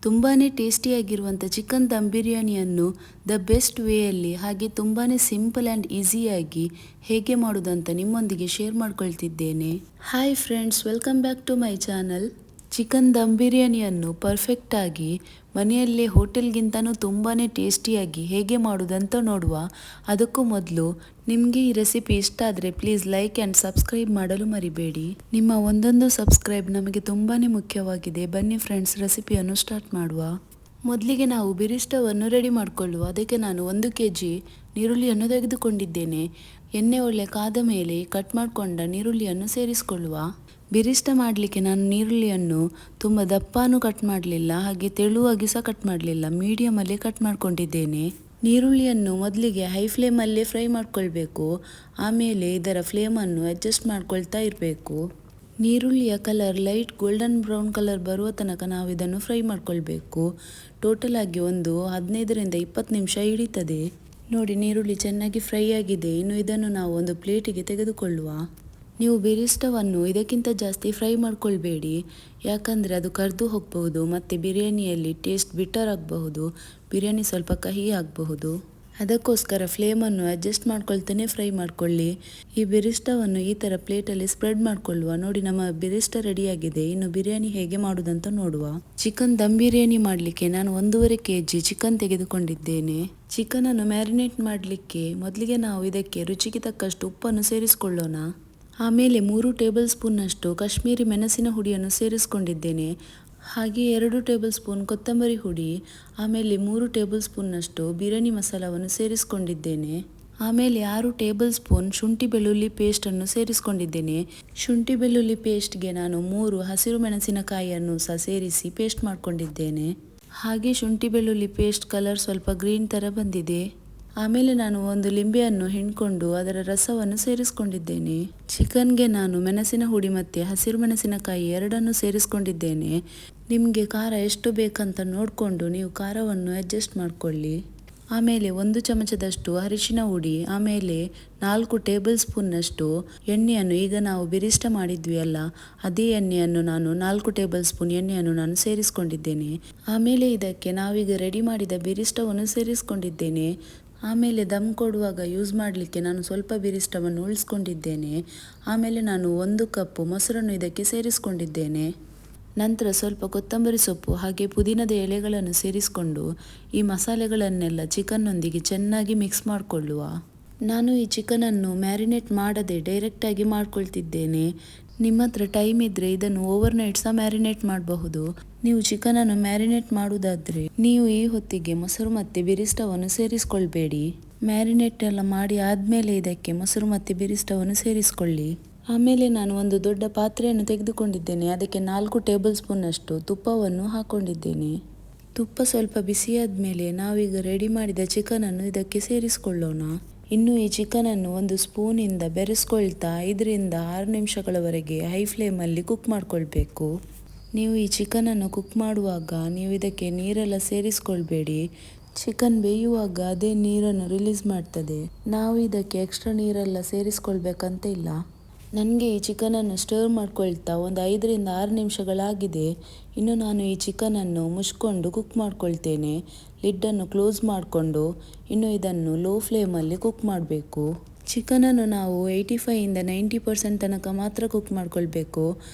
ತುಂಬಾ ಟೇಸ್ಟಿಯಾಗಿರುವಂಥ ಚಿಕನ್ ದಮ್ ಬಿರಿಯಾನಿಯನ್ನು ದ ಬೆಸ್ಟ್ ವೇಯಲ್ಲಿ ಹಾಗೆ ತುಂಬಾ ಸಿಂಪಲ್ ಆ್ಯಂಡ್ ಈಸಿಯಾಗಿ ಹೇಗೆ ಮಾಡೋದಂತ ನಿಮ್ಮೊಂದಿಗೆ ಶೇರ್ ಮಾಡ್ಕೊಳ್ತಿದ್ದೇನೆ. Hi friends, welcome back to my channel. Chicken dum ಬಿರಿಯಾನಿಯನ್ನು ಪರ್ಫೆಕ್ಟಾಗಿ ಮನೆಯಲ್ಲೇ ಹೋಟೆಲ್ಗಿಂತನೂ ತುಂಬಾ ಟೇಸ್ಟಿಯಾಗಿ ಹೇಗೆ ಮಾಡೋದಂತ ನೋಡುವ. ಅದಕ್ಕೂ ಮೊದಲು ನಿಮಗೆ ಈ ರೆಸಿಪಿ ಇಷ್ಟ ಆದರೆ ಪ್ಲೀಸ್ ಲೈಕ್ ಆ್ಯಂಡ್ ಸಬ್ಸ್ಕ್ರೈಬ್ ಮಾಡಲು ಮರಿಬೇಡಿ. ನಿಮ್ಮ ಒಂದೊಂದು ಸಬ್ಸ್ಕ್ರೈಬ್ ನಮಗೆ ತುಂಬಾ ಮುಖ್ಯವಾಗಿದೆ. ಬನ್ನಿ ಫ್ರೆಂಡ್ಸ್, ರೆಸಿಪಿಯನ್ನು ಸ್ಟಾರ್ಟ್ ಮಾಡುವ. ಮೊದಲಿಗೆ ನಾವು ಬಿರಿಷ್ಟವನ್ನು ರೆಡಿ ಮಾಡಿಕೊಳ್ಳುವ. ಅದಕ್ಕೆ ನಾನು 1 kg ನೀರುಳ್ಳಿಯನ್ನು ತೆಗೆದುಕೊಂಡಿದ್ದೇನೆ. ಎಣ್ಣೆ ಒಳ್ಳೆ ಕಾದ ಮೇಲೆ ಕಟ್ ಮಾಡಿಕೊಂಡ ನೀರುಳ್ಳಿಯನ್ನು ಸೇರಿಸಿಕೊಳ್ಳುವ. ಬಿರಿಷ್ಟ ಮಾಡಲಿಕ್ಕೆ ನಾನು ನೀರುಳ್ಳಿಯನ್ನು ತುಂಬ ದಪ್ಪನೂ ಕಟ್ ಮಾಡಲಿಲ್ಲ, ಹಾಗೆ ತೆಳುವಾಗಿ ಸಹ ಕಟ್ ಮಾಡಲಿಲ್ಲ, ಮೀಡಿಯಮಲ್ಲಿ ಕಟ್ ಮಾಡ್ಕೊಂಡಿದ್ದೇನೆ. ನೀರುಳ್ಳಿಯನ್ನು ಮೊದಲಿಗೆ ಹೈ ಫ್ಲೇಮಲ್ಲೇ ಫ್ರೈ ಮಾಡ್ಕೊಳ್ಬೇಕು. ಆಮೇಲೆ ಇದರ ಫ್ಲೇಮನ್ನು ಅಡ್ಜಸ್ಟ್ ಮಾಡ್ಕೊಳ್ತಾ ಇರಬೇಕು. ನೀರುಳ್ಳಿಯ colour light golden brown colour ಬರುವ ತನಕ ನಾವು ಇದನ್ನು ಫ್ರೈ ಮಾಡ್ಕೊಳ್ಬೇಕು. ಟೋಟಲ್ ಆಗಿ ಒಂದು 15ರಿಂದ 20 ನಿಮಿಷ ಹಿಡಿತದೆ. ನೋಡಿ, ನೀರುಳ್ಳಿ ಚೆನ್ನಾಗಿ ಫ್ರೈ ಆಗಿದೆ. ಇನ್ನು ಇದನ್ನು ನಾವು ಒಂದು ಪ್ಲೇಟಿಗೆ ತೆಗೆದುಕೊಳ್ಳುವ. ನೀವು ಬಿರಿಷ್ಟವನ್ನು ಇದಕ್ಕಿಂತ ಜಾಸ್ತಿ ಫ್ರೈ ಮಾಡ್ಕೊಳ್ಬೇಡಿ, ಯಾಕಂದರೆ ಅದು ಕರ್ದು ಹೋಗಬಹುದು ಮತ್ತು ಬಿರಿಯಾನಿಯಲ್ಲಿ ಟೇಸ್ಟ್ ಬಿಟ್ಟರ್ ಆಗಬಹುದು, ಬಿರಿಯಾನಿ ಸ್ವಲ್ಪ ಕಹಿ ಆಗಬಹುದು. ಅದಕ್ಕೋಸ್ಕರ ಫ್ಲೇಮನ್ನು ಅಡ್ಜಸ್ಟ್ ಮಾಡ್ಕೊಳ್ತಾನೆ ಫ್ರೈ ಮಾಡ್ಕೊಳ್ಳಿ. ಈ ಬಿರಿಷ್ಟವನ್ನು ಈ ಥರ ಪ್ಲೇಟಲ್ಲಿ ಸ್ಪ್ರೆಡ್ ಮಾಡ್ಕೊಳ್ಳುವ. ನೋಡಿ, ನಮ್ಮ ಬಿರಿಷ್ಟ ರೆಡಿಯಾಗಿದೆ. ಇನ್ನು ಬಿರಿಯಾನಿ ಹೇಗೆ ಮಾಡೋದಂತ ನೋಡುವ. ಚಿಕನ್ ದಮ್ ಬಿರಿಯಾನಿ ಮಾಡಲಿಕ್ಕೆ ನಾನು 1.5 kg ಚಿಕನ್ ತೆಗೆದುಕೊಂಡಿದ್ದೇನೆ. ಚಿಕನನ್ನು ಮ್ಯಾರಿನೇಟ್ ಮಾಡಲಿಕ್ಕೆ ಮೊದಲಿಗೆ ನಾವು ಇದಕ್ಕೆ ರುಚಿಗೆ ತಕ್ಕಷ್ಟು ಉಪ್ಪನ್ನು ಸೇರಿಸಿಕೊಳ್ಳೋಣ. ಆಮೇಲೆ 3 ಟೇಬಲ್ ಸ್ಪೂನ್ನಷ್ಟು ಕಾಶ್ಮೀರಿ ಮೆಣಸಿನ ಹುಡಿಯನ್ನು ಸೇರಿಸ್ಕೊಂಡಿದ್ದೇನೆ. ಹಾಗೆ 2 ಟೇಬಲ್ ಸ್ಪೂನ್ ಕೊತ್ತಂಬರಿ ಹುಡಿ, ಆಮೇಲೆ 3 ಟೇಬಲ್ ಸ್ಪೂನ್ನಷ್ಟು ಬಿರಿಯಾನಿ ಮಸಾಲವನ್ನು ಸೇರಿಸ್ಕೊಂಡಿದ್ದೇನೆ. ಆಮೇಲೆ 6 ಟೇಬಲ್ ಸ್ಪೂನ್ ಶುಂಠಿ ಬೆಳ್ಳುಳ್ಳಿ ಪೇಸ್ಟನ್ನು ಸೇರಿಸ್ಕೊಂಡಿದ್ದೇನೆ. ಶುಂಠಿ ಬೆಳ್ಳುಳ್ಳಿ ಪೇಸ್ಟ್ಗೆ ನಾನು 3 ಹಸಿರು ಮೆಣಸಿನಕಾಯಿಯನ್ನು ಸಹ ಸೇರಿಸಿ ಪೇಸ್ಟ್ ಮಾಡ್ಕೊಂಡಿದ್ದೇನೆ. ಹಾಗೆ ಶುಂಠಿ ಬೆಳ್ಳುಳ್ಳಿ ಪೇಸ್ಟ್ ಕಲರ್ ಸ್ವಲ್ಪ ಗ್ರೀನ್ ಥರ ಬಂದಿದೆ. ಆಮೇಲೆ ನಾನು ಒಂದು ಲಿಂಬೆಯನ್ನು ಹಿಂಡ್ಕೊಂಡು ಅದರ ರಸವನ್ನು ಸೇರಿಸ್ಕೊಂಡಿದ್ದೇನೆ. ಚಿಕನ್ಗೆ ನಾನು ಮೆಣಸಿನ ಹುಡಿ ಮತ್ತು ಹಸಿರು ಮೆಣಸಿನಕಾಯಿ ಎರಡನ್ನು ಸೇರಿಸ್ಕೊಂಡಿದ್ದೇನೆ. ನಿಮಗೆ ಖಾರ ಎಷ್ಟು ಬೇಕಂತ ನೋಡಿಕೊಂಡು ನೀವು ಖಾರವನ್ನು ಅಡ್ಜಸ್ಟ್ ಮಾಡಿಕೊಳ್ಳಿ. ಆಮೇಲೆ 1 ಚಮಚದಷ್ಟು ಅರಿಶಿನ ಹುಡಿ, ಆಮೇಲೆ 4 ಟೇಬಲ್ ಸ್ಪೂನ್ನಷ್ಟು ಎಣ್ಣೆಯನ್ನು, ಈಗ ನಾವು ಬಿರಿಷ್ಟ ಮಾಡಿದ್ವಿ ಅಲ್ಲ, ಅದೇ ಎಣ್ಣೆಯನ್ನು ನಾನು 4 ಟೇಬಲ್ ಸ್ಪೂನ್ ಎಣ್ಣೆಯನ್ನು ನಾನು ಸೇರಿಸ್ಕೊಂಡಿದ್ದೇನೆ. ಆಮೇಲೆ ಇದಕ್ಕೆ ನಾವೀಗ ರೆಡಿ ಮಾಡಿದ ಬಿರಿಷ್ಟವನ್ನು ಸೇರಿಸ್ಕೊಂಡಿದ್ದೇನೆ. ಆಮೇಲೆ ದಮ್ ಕೊಡುವಾಗ ಯೂಸ್ ಮಾಡಲಿಕ್ಕೆ ನಾನು ಸ್ವಲ್ಪ ಬಿರಿಷ್ಟವನ್ನು ಉಳಿಸ್ಕೊಂಡಿದ್ದೇನೆ. ಆಮೇಲೆ ನಾನು 1 ಕಪ್ ಮೊಸರನ್ನು ಇದಕ್ಕೆ ಸೇರಿಸ್ಕೊಂಡಿದ್ದೇನೆ. ನಂತರ ಸ್ವಲ್ಪ ಕೊತ್ತಂಬರಿ ಸೊಪ್ಪು ಹಾಗೆ ಪುದೀನದ ಎಲೆಗಳನ್ನು ಸೇರಿಸ್ಕೊಂಡು ಈ ಮಸಾಲೆಗಳನ್ನೆಲ್ಲ ಚಿಕನ್ನೊಂದಿಗೆ ಚೆನ್ನಾಗಿ ಮಿಕ್ಸ್ ಮಾಡಿಕೊಳ್ಳುವ. ನಾನು ಈ ಚಿಕನನ್ನು ಮ್ಯಾರಿನೇಟ್ ಮಾಡದೆ ಡೈರೆಕ್ಟಾಗಿ ಮಾಡ್ಕೊಳ್ತಿದ್ದೇನೆ. ನಿಮ್ಮ ಹತ್ರ ಟೈಮ್ ಇದ್ದರೆ ಇದನ್ನು ಓವರ್ ನೈಟ್ ಸಹ ಮ್ಯಾರಿನೇಟ್ ಮಾಡಬಹುದು. ನೀವು ಚಿಕನನ್ನು ಮ್ಯಾರಿನೇಟ್ ಮಾಡುವುದಾದರೆ ನೀವು ಈ ಹೊತ್ತಿಗೆ ಮೊಸರು ಮತ್ತು ಬಿರಿಷ್ಟವನ್ನು ಸೇರಿಸ್ಕೊಳ್ಬೇಡಿ. ಮ್ಯಾರಿನೇಟ್ ಎಲ್ಲ ಮಾಡಿ ಆದಮೇಲೆ ಇದಕ್ಕೆ ಮೊಸರು ಮತ್ತು ಬಿರಿಷ್ಟವನ್ನು ಸೇರಿಸ್ಕೊಳ್ಳಿ. ಆಮೇಲೆ ನಾನು ಒಂದು ದೊಡ್ಡ ಪಾತ್ರೆಯನ್ನು ತೆಗೆದುಕೊಂಡಿದ್ದೇನೆ. ಅದಕ್ಕೆ 4 ಟೇಬಲ್ ಸ್ಪೂನ್ನಷ್ಟು ತುಪ್ಪವನ್ನು ಹಾಕ್ಕೊಂಡಿದ್ದೇನೆ. ತುಪ್ಪ ಸ್ವಲ್ಪ ಬಿಸಿಯಾದ ಮೇಲೆ ನಾವೀಗ ರೆಡಿ ಮಾಡಿದ ಚಿಕನನ್ನು ಇದಕ್ಕೆ ಸೇರಿಸ್ಕೊಳ್ಳೋಣ. ಇನ್ನು ಈ ಚಿಕನನ್ನು ಒಂದು ಸ್ಪೂನಿಂದ ಬೆರೆಸ್ಕೊಳ್ತಾ 5ರಿಂದ 6 ನಿಮಿಷಗಳವರೆಗೆ ಹೈ ಫ್ಲೇಮಲ್ಲಿ ಕುಕ್ ಮಾಡ್ಕೊಳ್ಬೇಕು. ನೀವು ಈ ಚಿಕನನ್ನು ಕುಕ್ ಮಾಡುವಾಗ ನೀವು ಇದಕ್ಕೆ ನೀರೆಲ್ಲ ಸೇರಿಸ್ಕೊಳ್ಬೇಡಿ. ಚಿಕನ್ ಬೇಯುವಾಗ ಅದೇ ನೀರನ್ನು ರಿಲೀಸ್ ಮಾಡ್ತದೆ. ನಾವು ಇದಕ್ಕೆ ಎಕ್ಸ್ಟ್ರಾ ನೀರೆಲ್ಲ ಸೇರಿಸ್ಕೊಳ್ಬೇಕಂತ ಇಲ್ಲ. ನನಗೆ ಈ ಚಿಕನನ್ನು ಸ್ಟರ್ ಮಾಡ್ಕೊಳ್ತಾ ಒಂದು 5ರಿಂದ 6 ನಿಮಿಷಗಳಾಗಿದೆ. ಇನ್ನು ನಾನು ಈ ಚಿಕನನ್ನು ಮುಚ್ಕೊಂಡು ಕುಕ್ ಮಾಡ್ಕೊಳ್ತೇನೆ. ಲಿಡ್ಡನ್ನು ಕ್ಲೋಸ್ ಮಾಡಿಕೊಂಡು ಇನ್ನು ಇದನ್ನು ಲೋ ಫ್ಲೇಮಲ್ಲಿ ಕುಕ್ ಮಾಡಬೇಕು. ಚಿಕನನ್ನು ನಾವು 85ರಿಂದ 90% ತನಕ ಮಾತ್ರ ಕುಕ್ ಮಾಡ್ಕೊಳ್ಬೇಕು.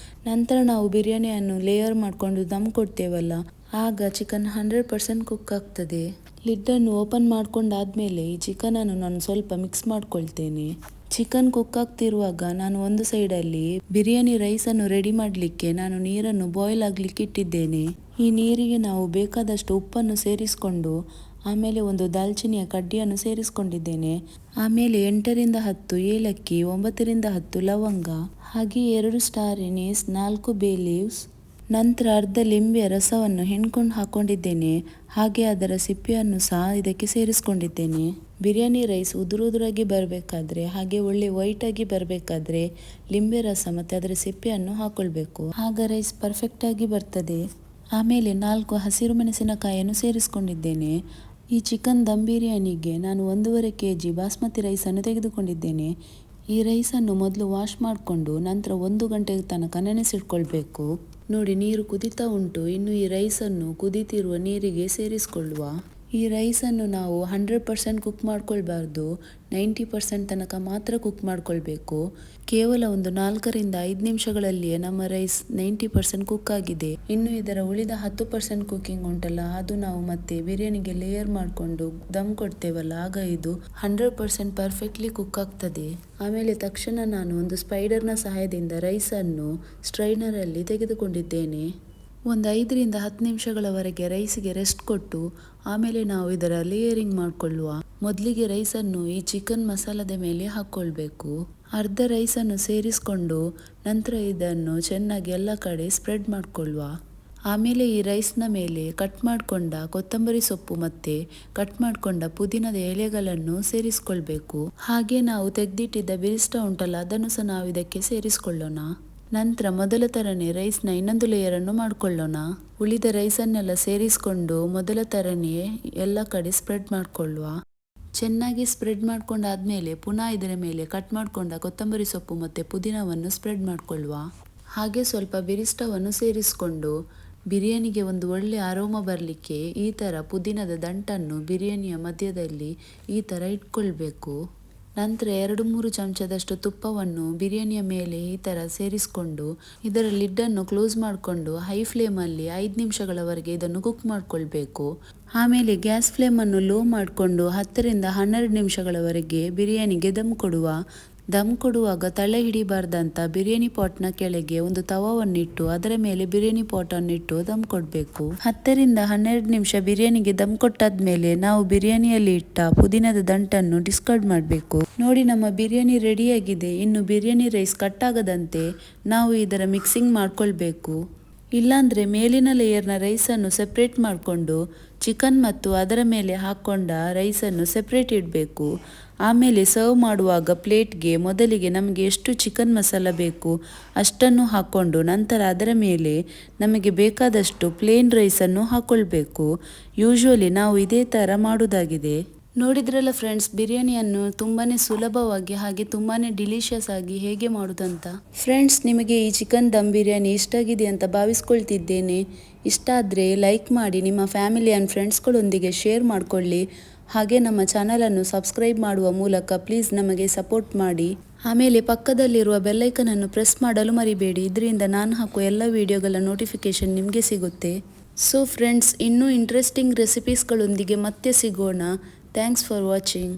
ನಂತರ ನಾವು ಬಿರಿಯಾನಿಯನ್ನು ಲೇಯರ್ ಮಾಡಿಕೊಂಡು ದಮ್ ಕೊಡ್ತೇವಲ್ಲ, ಆಗ ಚಿಕನ್ 100% ಕುಕ್ ಆಗ್ತದೆ. ಲಿಡ್ಡನ್ನು ಓಪನ್ ಮಾಡ್ಕೊಂಡಾದ್ಮೇಲೆ ಈ ಚಿಕನನ್ನು ನಾನು ಸ್ವಲ್ಪ ಮಿಕ್ಸ್ ಮಾಡ್ಕೊಳ್ತೇನೆ. ಚಿಕನ್ ಕುಕ್ ಆಗ್ತಿರುವಾಗ ನಾನು ಒಂದು ಸೈಡಲ್ಲಿ ಬಿರಿಯಾನಿ ರೈಸನ್ನು ರೆಡಿ ಮಾಡಲಿಕ್ಕೆ ನಾನು ನೀರನ್ನು ಬಾಯ್ಲ್ ಆಗಲಿಕ್ಕೆ ಇಟ್ಟಿದ್ದೇನೆ. ಈ ನೀರಿಗೆ ನಾವು ಬೇಕಾದಷ್ಟು ಉಪ್ಪನ್ನು ಸೇರಿಸ್ಕೊಂಡು ಆಮೇಲೆ ಒಂದು ದಾಲ್ಚಿನ್ನಿಯ ಕಡ್ಡಿಯನ್ನು ಸೇರಿಸ್ಕೊಂಡಿದ್ದೇನೆ. ಆಮೇಲೆ 8ರಿಂದ 10 ಏಲಕ್ಕಿ, 9ರಿಂದ 10 ಲವಂಗ, ಹಾಗೆ 2 ಸ್ಟಾರ್ ಎನೀಸ್, 4 ಬೇ ಲೀವ್ಸ್, ನಂತರ ಅರ್ಧ ಲಿಂಬೆಯ ರಸವನ್ನು ಹಿಂಡ್ಕೊಂಡು ಹಾಕ್ಕೊಂಡಿದ್ದೇನೆ. ಹಾಗೆ ಅದರ ಸಿಪ್ಪೆಯನ್ನು ಸಹ ಇದಕ್ಕೆ ಸೇರಿಸ್ಕೊಂಡಿದ್ದೇನೆ. ಬಿರಿಯಾನಿ ರೈಸ್ ಉದುರುದುರಾಗಿ ಬರಬೇಕಾದ್ರೆ ಹಾಗೆ ಒಳ್ಳೆ ವೈಟಾಗಿ ಬರಬೇಕಾದ್ರೆ ಲಿಂಬೆ ರಸ ಮತ್ತು ಅದರ ಸಿಪ್ಪೆಯನ್ನು ಹಾಕ್ಕೊಳ್ಬೇಕು. ಆಗ ರೈಸ್ ಪರ್ಫೆಕ್ಟಾಗಿ ಬರ್ತದೆ. ಆಮೇಲೆ 4 ಹಸಿರು ಮೆಣಸಿನಕಾಯಿಯನ್ನು ಸೇರಿಸ್ಕೊಂಡಿದ್ದೇನೆ. ಈ ಚಿಕನ್ ದಮ್ ಬಿರಿಯಾನಿಗೆ ನಾನು 1.5 kg ಬಾಸ್ಮತಿ ರೈಸನ್ನು ತೆಗೆದುಕೊಂಡಿದ್ದೇನೆ. ಈ ರೈಸನ್ನು ಮೊದಲು ವಾಶ್ ಮಾಡಿಕೊಂಡು ನಂತರ 1 ಗಂಟೆ ತನಕ ನೆನೆಸಿಟ್ಕೊಳ್ಬೇಕು. ನೋಡಿ ನೀರು ಕುದೀತಾ ಉಂಟು. ಇನ್ನು ಈ ರೈಸನ್ನು ಕುದೀತಿರುವ ನೀರಿಗೆ ಸೇರಿಸಿಕೊಳ್ಳುವ. ಈ ರೈಸನ್ನು ನಾವು 100% ಕುಕ್ ಮಾಡ್ಕೊಳ್ಬಾರ್ದು, 90% ತನಕ ಮಾತ್ರ ಕುಕ್ ಮಾಡ್ಕೊಳ್ಬೇಕು. ಕೇವಲ ಒಂದು 4ರಿಂದ 5 ನಿಮಿಷಗಳಲ್ಲಿಯೇ ನಮ್ಮ ರೈಸ್ 90% ಕುಕ್ ಆಗಿದೆ. ಇನ್ನು ಇದರ ಉಳಿದ 10% ಕುಕಿಂಗ್ ಉಂಟಲ್ಲ, ಅದು ನಾವು ಮತ್ತೆ ಬಿರಿಯಾನಿಗೆ ಲೇಯರ್ ಮಾಡಿಕೊಂಡು ದಮ್ ಕೊಡ್ತೇವಲ್ಲ, ಆಗ ಇದು 100% ಪರ್ಫೆಕ್ಟ್ಲಿ ಕುಕ್ ಆಗ್ತದೆ. ಆಮೇಲೆ ತಕ್ಷಣ ನಾನು ಒಂದು ಸ್ಪೈಡರ್ನ ಸಹಾಯದಿಂದ ರೈಸನ್ನು ಸ್ಟ್ರೈನರಲ್ಲಿ ತೆಗೆದುಕೊಂಡಿದ್ದೇನೆ. ಒಂದು 5ರಿಂದ 10 ನಿಮಿಷಗಳವರೆಗೆ ರೈಸಿಗೆ ರೆಸ್ಟ್ ಕೊಟ್ಟು ಆಮೇಲೆ ನಾವು ಇದರ ಲೇಯರಿಂಗ್ ಮಾಡಿಕೊಳ್ಳುವ. ಮೊದಲಿಗೆ ರೈಸನ್ನು ಈ ಚಿಕನ್ ಮಸಾಲದ ಮೇಲೆ ಹಾಕ್ಕೊಳ್ಬೇಕು. ಅರ್ಧ ರೈಸನ್ನು ಸೇರಿಸ್ಕೊಂಡು ನಂತರ ಇದನ್ನು ಚೆನ್ನಾಗಿ ಎಲ್ಲ ಕಡೆ ಸ್ಪ್ರೆಡ್ ಮಾಡಿಕೊಳ್ಳುವ. ಆಮೇಲೆ ಈ ರೈಸ್ನ ಮೇಲೆ ಕಟ್ ಮಾಡಿಕೊಂಡ ಕೊತ್ತಂಬರಿ ಸೊಪ್ಪು ಮತ್ತು ಕಟ್ ಮಾಡಿಕೊಂಡ ಪುದೀನದ ಎಲೆಗಳನ್ನು ಸೇರಿಸ್ಕೊಳ್ಬೇಕು. ಹಾಗೆ ನಾವು ತೆಗೆದಿಟ್ಟಿದ್ದ ಬಿರಿಸ್ಟಾ ಉಂಟಲ್ಲ, ಅದನ್ನು ಸಹ ನಾವು ಇದಕ್ಕೆ ಸೇರಿಸ್ಕೊಳ್ಳೋಣ. ನಂತರ ಮೊದಲ ಥರನೇ ರೈಸ್ನ ಇನ್ನೊಂದು ಲೇಯರನ್ನು ಮಾಡಿಕೊಳ್ಳೋಣ. ಉಳಿದ ರೈಸನ್ನೆಲ್ಲ ಸೇರಿಸ್ಕೊಂಡು ಮೊದಲ ಥರನೇ ಎಲ್ಲ ಕಡೆ ಸ್ಪ್ರೆಡ್ ಮಾಡಿಕೊಳ್ಳುವ. ಚೆನ್ನಾಗಿ ಸ್ಪ್ರೆಡ್ ಮಾಡ್ಕೊಂಡಾದ್ಮೇಲೆ ಪುನಃ ಇದರ ಮೇಲೆ ಕಟ್ ಮಾಡಿಕೊಂಡ ಕೊತ್ತಂಬರಿ ಸೊಪ್ಪು ಮತ್ತು ಪುದೀನವನ್ನು ಸ್ಪ್ರೆಡ್ ಮಾಡಿಕೊಳ್ಳುವ. ಹಾಗೆ ಸ್ವಲ್ಪ ಬಿರಿಸ್ಟಾವನ್ನು ಸೇರಿಸ್ಕೊಂಡು ಬಿರಿಯಾನಿಗೆ ಒಂದು ಒಳ್ಳೆ ಅರೋಮಾ ಬರಲಿಕ್ಕೆ ಈ ಥರ ಪುದೀನದ ದಂಟನ್ನು ಬಿರಿಯಾನಿಯ ಮಧ್ಯದಲ್ಲಿ ಈ ಥರ ಇಟ್ಕೊಳ್ಬೇಕು. ನಂತರ 2-3 ಚಮಚದಷ್ಟು ತುಪ್ಪವನ್ನು ಬಿರಿಯಾನಿಯ ಮೇಲೆ ಈ ಥರ ಸೇರಿಸ್ಕೊಂಡು ಇದರ ಲಿಡ್ಡನ್ನು ಕ್ಲೋಸ್ ಮಾಡಿಕೊಂಡು ಹೈ ಫ್ಲೇಮಲ್ಲಿ 5 ನಿಮಿಷಗಳವರೆಗೆ ಇದನ್ನು ಕುಕ್ ಮಾಡಿಕೊಳ್ಬೇಕು. ಆಮೇಲೆ ಗ್ಯಾಸ್ ಫ್ಲೇಮನ್ನು ಲೋ ಮಾಡಿಕೊಂಡು 10ರಿಂದ 12 ನಿಮಿಷಗಳವರೆಗೆ ಬಿರಿಯಾನಿಗೆ ದಮ್ ಕೊಡುವ. ದಮ್ ಕೊಡುವಾಗ ತಳ ಹಿಡಿಬಾರ್ದಂತ ಬಿರಿಯಾನಿ ಪಾಟ್ನ ಕೆಳಗೆ ಒಂದು ತವವನ್ನಿಟ್ಟು ಅದರ ಮೇಲೆ ಬಿರಿಯಾನಿ ಪಾಟನ್ನಿಟ್ಟು ದಮ್ ಕೊಡಬೇಕು. 10ರಿಂದ 12 ನಿಮಿಷ ಬಿರಿಯಾನಿಗೆ ದಮ್ ಕೊಟ್ಟಾದ್ಮೇಲೆ ನಾವು ಬಿರಿಯಾನಿಯಲ್ಲಿ ಇಟ್ಟ ಪುದೀನದ ದಂಟನ್ನು ಡಿಸ್ಕಾರ್ಡ್ ಮಾಡಬೇಕು. ನೋಡಿ, ನಮ್ಮ ಬಿರಿಯಾನಿ ರೆಡಿಯಾಗಿದೆ. ಇನ್ನು ಬಿರಿಯಾನಿ ರೈಸ್ ಕಟ್ಟಾಗದಂತೆ ನಾವು ಇದರ ಮಿಕ್ಸಿಂಗ್ ಮಾಡ್ಕೊಳ್ಬೇಕು. ಇಲ್ಲಾಂದರೆ ಮೇಲಿನ ಲೇಯರ್ನ ರೈಸನ್ನು ಸೆಪ್ರೇಟ್ ಮಾಡಿಕೊಂಡು ಚಿಕನ್ ಮತ್ತು ಅದರ ಮೇಲೆ ಹಾಕ್ಕೊಂಡ ರೈಸನ್ನು ಸೆಪ್ರೇಟ್ ಇಡಬೇಕು. ಆಮೇಲೆ ಸರ್ವ್ ಮಾಡುವಾಗ ಪ್ಲೇಟ್ಗೆ ಮೊದಲಿಗೆ ನಮಗೆ ಎಷ್ಟು ಚಿಕನ್ ಮಸಾಲ ಬೇಕು ಅಷ್ಟನ್ನು ಹಾಕ್ಕೊಂಡು ನಂತರ ಅದರ ಮೇಲೆ ನಮಗೆ ಬೇಕಾದಷ್ಟು ಪ್ಲೇನ್ ರೈಸನ್ನು ಹಾಕ್ಕೊಳ್ಬೇಕು. ಯೂಶ್ವಲಿ ನಾವು ಇದೇ ಥರ ಮಾಡೋದಾಗಿದೆ. ನೋಡಿದ್ರಲ್ಲ ಫ್ರೆಂಡ್ಸ್, ಬಿರಿಯಾನಿಯನ್ನು ತುಂಬಾ ಸುಲಭವಾಗಿ ಹಾಗೆ ತುಂಬಾ ಡಿಲಿಷಿಯಸ್ ಆಗಿ ಹೇಗೆ ಮಾಡೋದಂತ. ಫ್ರೆಂಡ್ಸ್, ನಿಮಗೆ ಈ ಚಿಕನ್ ದಮ್ ಬಿರಿಯಾನಿ ಇಷ್ಟ ಆಗಿದೆ ಅಂತ ಭಾವಿಸ್ಕೊಳ್ತಿದ್ದೇನೆ. ಇಷ್ಟ ಆದರೆ ಲೈಕ್ ಮಾಡಿ, ನಿಮ್ಮ ಫ್ಯಾಮಿಲಿ ಆ್ಯಂಡ್ ಫ್ರೆಂಡ್ಸ್ಗಳೊಂದಿಗೆ ಶೇರ್ ಮಾಡಿಕೊಳ್ಳಿ. ಹಾಗೆ ನಮ್ಮ ಚಾನಲನ್ನು ಸಬ್ಸ್ಕ್ರೈಬ್ ಮಾಡುವ ಮೂಲಕ ಪ್ಲೀಸ್ ನಮಗೆ ಸಪೋರ್ಟ್ ಮಾಡಿ. ಆಮೇಲೆ ಪಕ್ಕದಲ್ಲಿರುವ ಬೆಲ್ಲೈಕನನ್ನು ಪ್ರೆಸ್ ಮಾಡಲು ಮರಿಬೇಡಿ. ಇದರಿಂದ ನಾನು ಹಾಕುವ ಎಲ್ಲ ವಿಡಿಯೋಗಳ ನೋಟಿಫಿಕೇಷನ್ ನಿಮಗೆ ಸಿಗುತ್ತೆ. ಸೊ ಫ್ರೆಂಡ್ಸ್, ಇನ್ನೂ ಇಂಟ್ರೆಸ್ಟಿಂಗ್ ರೆಸಿಪೀಸ್ಗಳೊಂದಿಗೆ ಮತ್ತೆ ಸಿಗೋಣ. Thanks for watching.